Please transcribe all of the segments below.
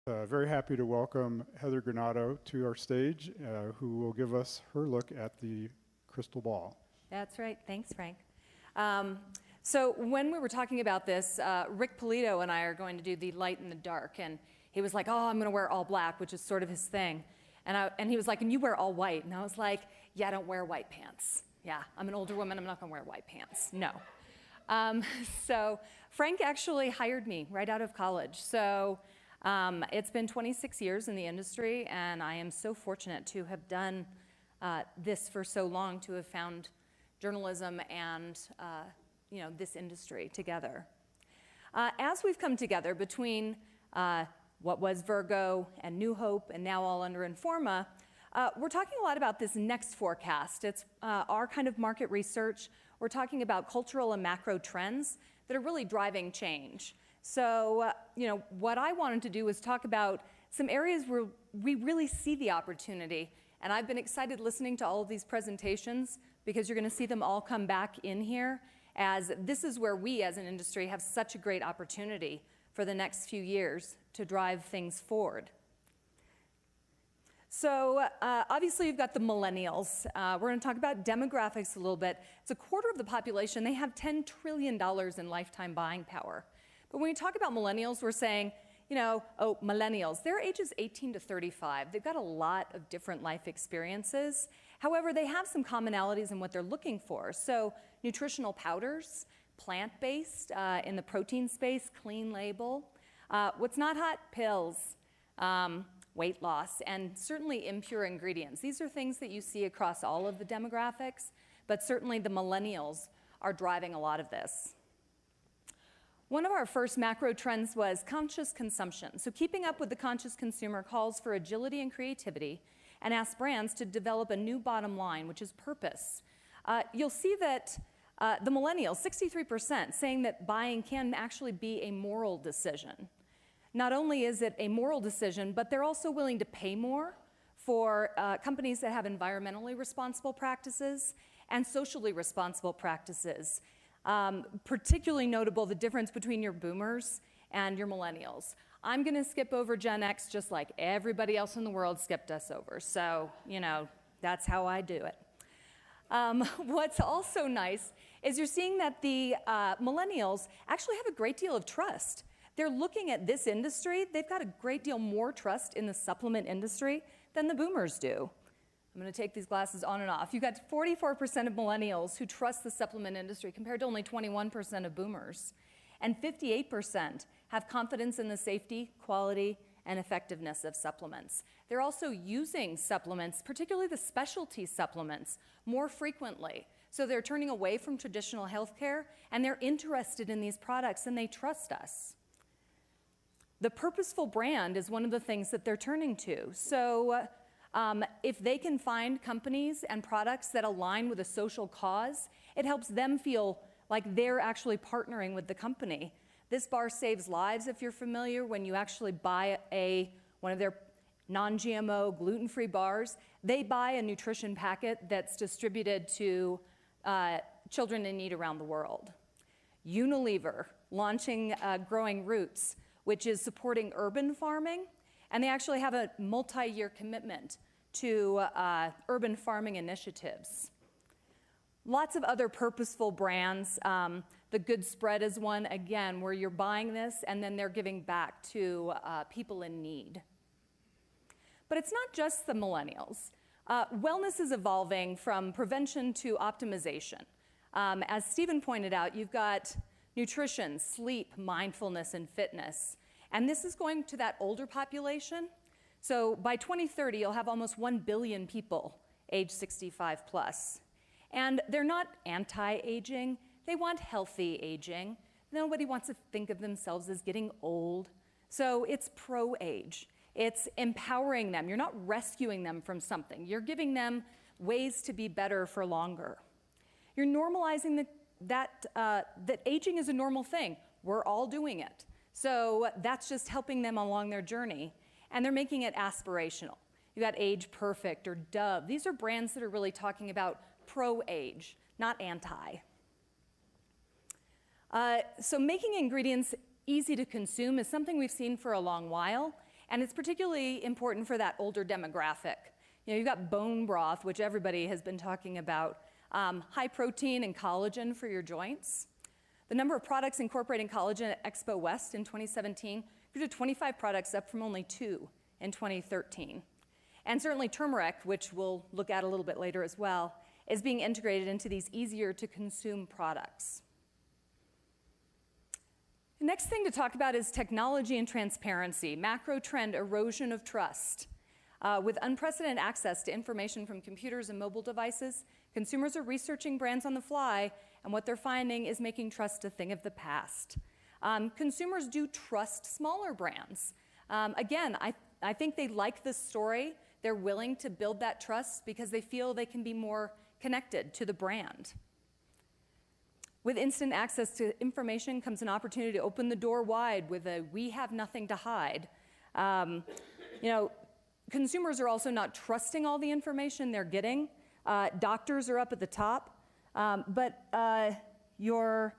Very happy to welcome Heather Granato to our stage, who will give us her look at the crystal ball. That's right. Thanks, Frank. So when we were talking about this, Rick Polito and I are going to do the light and the dark, and he was like, oh, I'm going to wear all black, which is sort of his thing. And he was like, and you wear all white. And I was like, yeah, I don't wear white pants. Yeah, I'm an older woman. I'm not going to wear white pants. No. So Frank actually hired me right out of college. So it's been 26 years in the industry, and I am so fortunate to have done this for so long, to have found journalism and this industry together. As we've come together between what was Virgo and New Hope and now all under Informa, we're talking a lot about this next forecast. It's our kind of market research. We're talking about cultural and macro trends that are really driving change. So, what I wanted to do was talk about some areas where we really see the opportunity. And I've been excited listening to all of these presentations because you're going to see them all come back in here, as this is where we as an industry have such a great opportunity for the next few years to drive things forward. So obviously you've got the millennials. We're going to talk about demographics a little bit. It's a quarter of the population. They have $10 trillion in lifetime buying power. But when we talk about millennials, we're saying, millennials, they're ages 18 to 35. They've got a lot of different life experiences. However, they have some commonalities in what they're looking for. So nutritional powders, plant-based, in the protein space, clean label. What's not hot? Pills, weight loss, and certainly impure ingredients. These are things that you see across all of the demographics, but certainly the millennials are driving a lot of this. One of our first macro trends was conscious consumption. So keeping up with the conscious consumer calls for agility and creativity and asks brands to develop a new bottom line, which is purpose. You'll see that the millennials, 63%, saying that buying can actually be a moral decision. Not only is it a moral decision, but they're also willing to pay more for companies that have environmentally responsible practices and socially responsible practices. Particularly notable, the difference between your boomers and your millennials. I'm going to skip over Gen X just like everybody else in the world skipped us over. So, that's how I do it. What's also nice is you're seeing that the millennials actually have a great deal of trust. They're looking at this industry. They've got a great deal more trust in the supplement industry than the boomers do. I'm going to take these glasses on and off. You've got 44% of millennials who trust the supplement industry compared to only 21% of boomers. And 58% have confidence in the safety, quality, and effectiveness of supplements. They're also using supplements, particularly the specialty supplements, more frequently. So they're turning away from traditional healthcare, and they're interested in these products, and they trust us. The Purposeful brand is one of the things that they're turning to. So if they can find companies and products that align with a social cause, it helps them feel like they're actually partnering with the company. This bar saves lives, if you're familiar, when you actually buy one of their non-GMO, gluten-free bars. They buy a nutrition packet that's distributed to children in need around the world. Unilever launching Growing Roots, which is supporting urban farming, and they actually have a multi-year commitment to urban farming initiatives. Lots of other purposeful brands. The Good Spread is one, again, where you're buying this and then they're giving back to people in need. But it's not just the millennials. Wellness is evolving from prevention to optimization. As Stephen pointed out, you've got nutrition, sleep, mindfulness, and fitness. And this is going to that older population. So by 2030, you'll have almost 1 billion people age 65 plus. And they're not anti-aging. They want healthy aging. Nobody wants to think of themselves as getting old. So it's pro-age. It's empowering them. You're not rescuing them from something. You're giving them ways to be better for longer. You're normalizing that aging is a normal thing. We're all doing it. So that's just helping them along their journey. And they're making it aspirational. You got Age Perfect or Dove. These are brands that are really talking about pro-age, not anti. So making ingredients easy to consume is something we've seen for a long while. And it's particularly important for that older demographic. You've got bone broth, which everybody has been talking about, high protein and collagen for your joints. The number of products incorporating collagen at Expo West in 2017 grew to 25 products, up from only 2 in 2013. And certainly turmeric, which we'll look at a little bit later as well, is being integrated into these easier to consume products. The next thing to talk about is technology and transparency, macro trend erosion of trust. With unprecedented access to information from computers and mobile devices, consumers are researching brands on the fly, and what they're finding is making trust a thing of the past. Consumers do trust smaller brands. Again, I think they like the story. They're willing to build that trust because they feel they can be more connected to the brand. With instant access to information comes an opportunity to open the door wide with a "we have nothing to hide." Consumers are also not trusting all the information they're getting. Doctors are up at the top, but your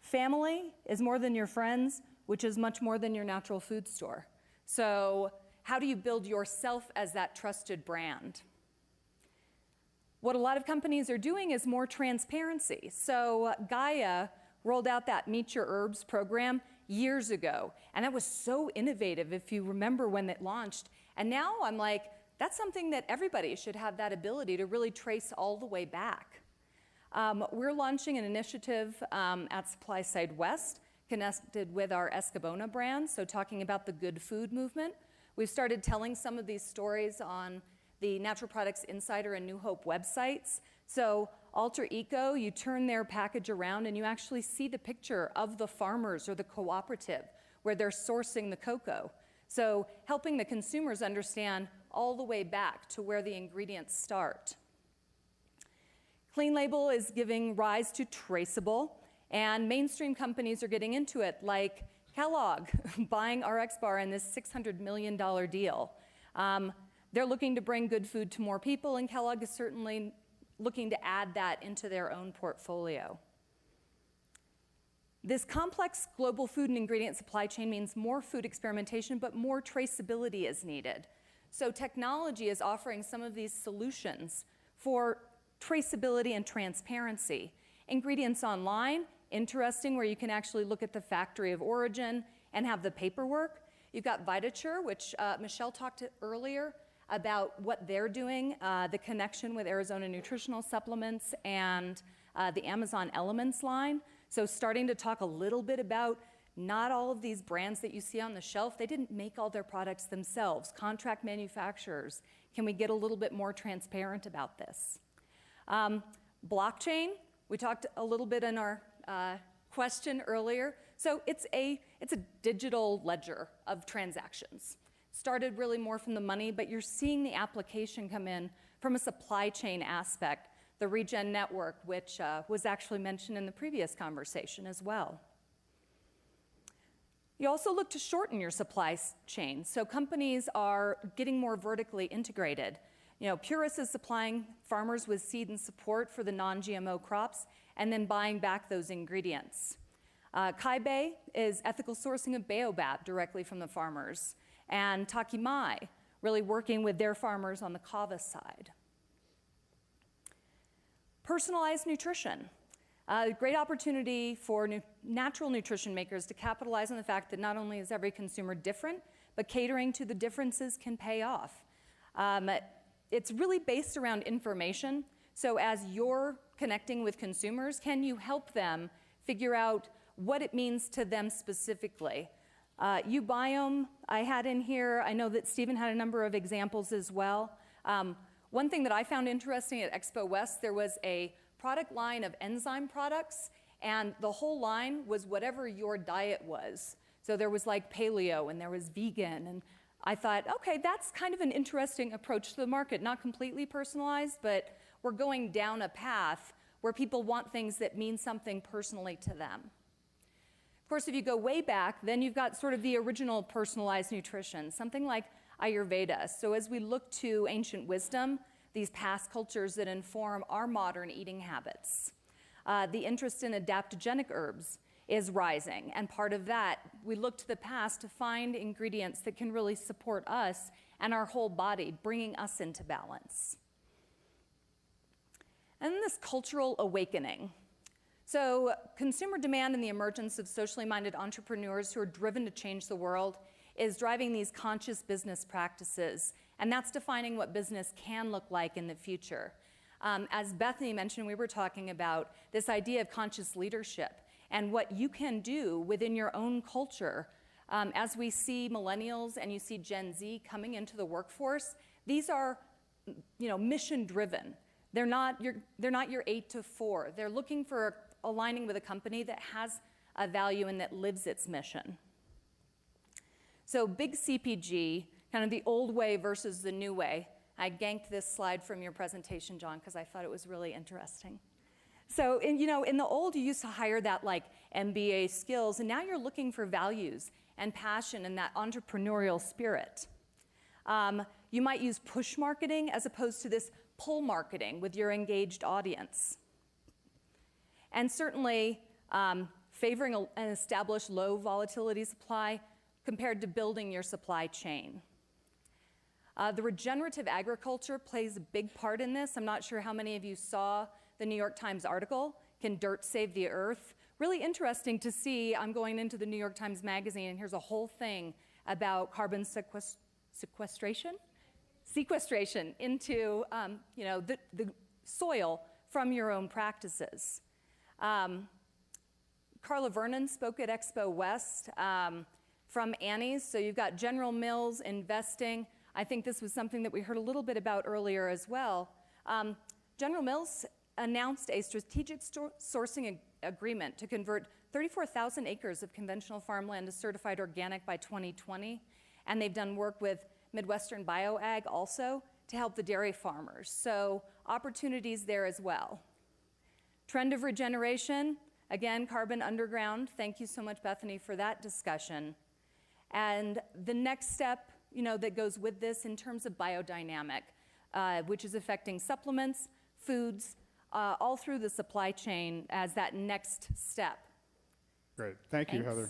family is more than your friends, which is much more than your natural food store. So how do you build yourself as that trusted brand? What a lot of companies are doing is more transparency. So Gaia rolled out that Meet Your Herbs program years ago, and that was so innovative if you remember when it launched. And now I'm like, that's something that everybody should have that ability to really trace all the way back. We're launching an initiative at Supply Side West connected with our Escabona brand, so talking about the good food movement. We've started telling some of these stories on the Natural Products Insider and New Hope websites. So Alter Eco, you turn their package around and you actually see the picture of the farmers or the cooperative where they're sourcing the cocoa. So helping the consumers understand all the way back to where the ingredients start. Clean Label is giving rise to traceable, and mainstream companies are getting into it, like Kellogg buying RX Bar in this $600 million deal. They're looking to bring good food to more people, and Kellogg is certainly looking to add that into their own portfolio. This complex global food and ingredient supply chain means more food experimentation, but more traceability is needed. So technology is offering some of these solutions for traceability and transparency. Ingredients online, interesting, where you can actually look at the factory of origin and have the paperwork. You've got Vitature, which Michelle talked earlier about what they're doing, the connection with Arizona Nutritional Supplements and the Amazon Elements line. So starting to talk a little bit about not all of these brands that you see on the shelf, they didn't make all their products themselves. Contract manufacturers, can we get a little bit more transparent about this? Blockchain, we talked a little bit in our question earlier. So it's a digital ledger of transactions. Started really more from the money, but you're seeing the application come in from a supply chain aspect, the Regen network, which was actually mentioned in the previous conversation as well. You also look to shorten your supply chain. So companies are getting more vertically integrated. Purus is supplying farmers with seed and support for the non-GMO crops and then buying back those ingredients. Kaibe is ethical sourcing of baobab directly from the farmers. And Takimai, really working with their farmers on the kava side. Personalized nutrition. Great opportunity for natural nutrition makers to capitalize on the fact that not only is every consumer different, but catering to the differences can pay off. It's really based around information. So as you're connecting with consumers, can you help them figure out what it means to them specifically? Ubiome I had in here. I know that Stephen had a number of examples as well. One thing that I found interesting at Expo West, there was a product line of enzyme products, and the whole line was whatever your diet was. So there was like paleo, and there was vegan, and I thought, okay, that's kind of an interesting approach to the market. Not completely personalized, but we're going down a path where people want things that mean something personally to them. Of course, if you go way back, then you've got sort of the original personalized nutrition, something like Ayurveda. So as we look to ancient wisdom, these past cultures that inform our modern eating habits. The interest in adaptogenic herbs is rising. And part of that, we look to the past to find ingredients that can really support us and our whole body, bringing us into balance. And then this cultural awakening. So consumer demand and the emergence of socially minded entrepreneurs who are driven to change the world is driving these conscious business practices. And that's defining what business can look like in the future. As Bethany mentioned, we were talking about this idea of conscious leadership and what you can do within your own culture. As we see millennials and you see Gen Z coming into the workforce, these are, mission driven. They're not your 8 to 4. They're looking for aligning with a company that has a value and that lives its mission. So big CPG, kind of the old way versus the new way. I ganked this slide from your presentation, John, because I thought it was really interesting. So, in the old, you used to hire that like MBA skills, and now you're looking for values and passion and that entrepreneurial spirit. You might use push marketing as opposed to this pull marketing with your engaged audience. And certainly favoring an established low volatility supply compared to building your supply chain. The regenerative agriculture plays a big part in this. I'm not sure how many of you saw the New York Times article, Can Dirt Save the Earth? Really interesting to see. I'm going into the New York Times Magazine, and here's a whole thing about carbon sequestration into the soil from your own practices. Carla Vernon spoke at Expo West from Annie's. So you've got General Mills investing. I think this was something that we heard a little bit about earlier as well. General Mills announced a strategic sourcing agreement to convert 34,000 acres of conventional farmland to certified organic by 2020. And they've done work with Midwestern BioAg also to help the dairy farmers. So opportunities there as well. Trend of regeneration, again, carbon underground. Thank you so much, Bethany, for that discussion. And the next step, that goes with this in terms of biodynamic, which is affecting supplements, foods, all through the supply chain as that next step. Great. Thank you, Thanks. Heather.